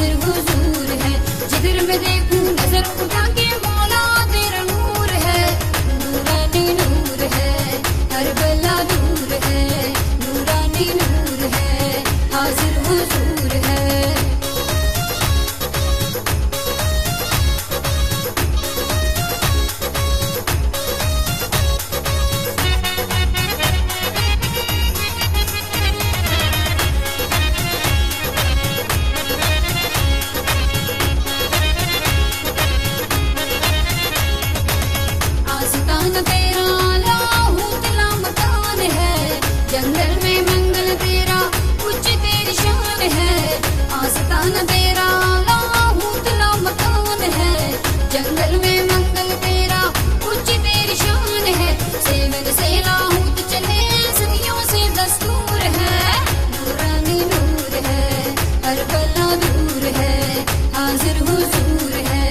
हाजिर हुजूर है। जिधर मैं देखूं नजर उठा के मौला तेरा नूर है, नूरानी नूर है, करबला दूर है, नूरानी नूर है, हाजिर हुजूर है। जंगल में मंगल तेरा उच्च तेरी शान है, आस्ताना तेरा लाहूतला मकान है। जंगल में मंगल तेरा उच्च तेरी शान है, सेवन से लाहूत चले सदियों से दस्तूर है, नूरानी नूर है, करबला दूर है, हाजिर हुजूर है,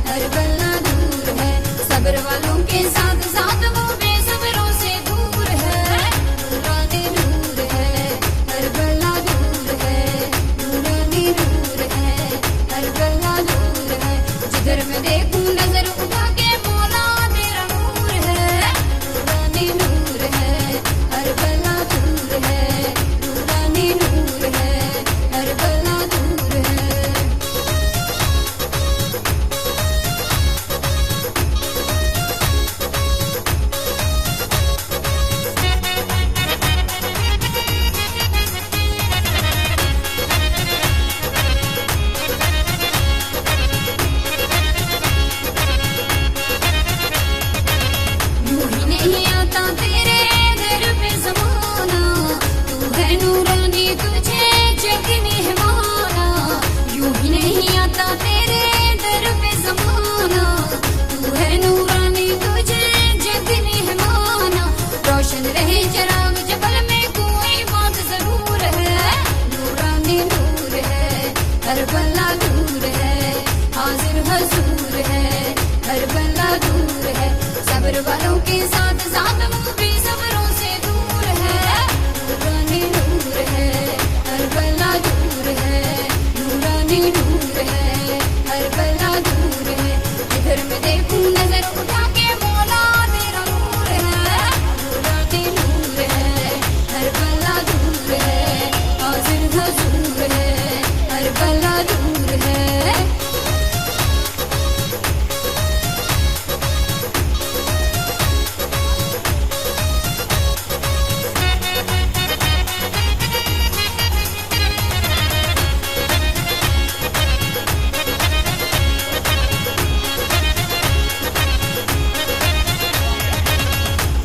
करबला दूर है। सब्र वालों के साथ साथ वो बेसब्रों से दूर है, नूरानी नूर है, करबला दूर है, नूरानी नूर है, करबला दूर है। जिधर मैं देखूं नजर उठा के मौला तेरा नूर है, नूरानी नूर है, करबला दूर है, नूरानी नूर है, करबला दूर है। यूं ही नहीं आता तेरे दर पे ज़माना, तू है नूरानी तुझे जगनी है माना। यूं ही नहीं आता तेरे दर पे ज़माना, तू है नूरानी तुझे जगनी है माना। रोशन रहे चिराग जबल में कोई बात जरूर है, नूरानी नूर है, करबला दूर है, हाजिर हुजूर है, करबला दूर है। सब्र वालों के साथ साथ वो बेसब्रों से दूर है, नूरानी नूर है, करबला दूर है, नूरानी नूर है, करबला दूर है। जिधर मैं देखूं नजर उठा के मौला तेरा नूर है, नूरानी नूर है, करबला दूर है, हाजिर हुजूर है, करबला दूर है।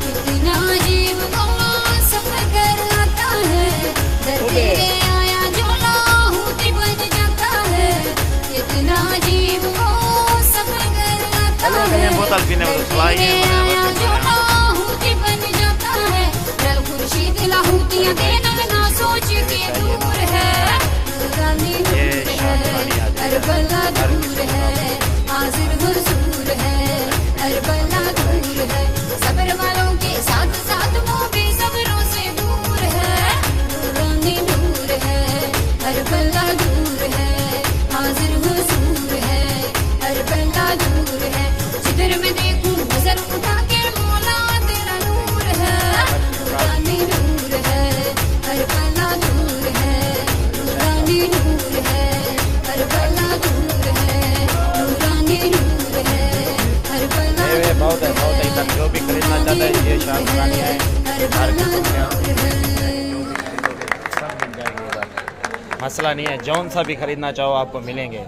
कितना अजीब वो सफर कर आता है, दर तेरे आया जो लाहूती बन जाता है। कितना अजीब वो सफर कर आता है, दर तेरे आया जो लाहूती बन जाता है। रल खुर्शीद लाहूतियां देना ना सोच के दूर है, नूरानी नूर है, करबला दूर है, हाजिर हुजूर है, करबला दूर है। सब्र वालों के साथ साथ वो बेसब्रों से दूर है, नूरानी नूर है, करबला दूर है, हाजिर हुजूर है, करबला दूर है। जिधर मैं देखूं नजर उठा के मौला तेरा नूर है, नूरानी नूर है, करबला दूर है, नूरानी नूर है, करबला दूर है, नूरानी नूर है, करबला बहुत है इधर जो भी खरीदना चाहता है ये शाम पुरानी है, सब मिल जाएगी इधर, मसला नहीं है। जौन सा भी खरीदना चाहो आपको मिलेंगे।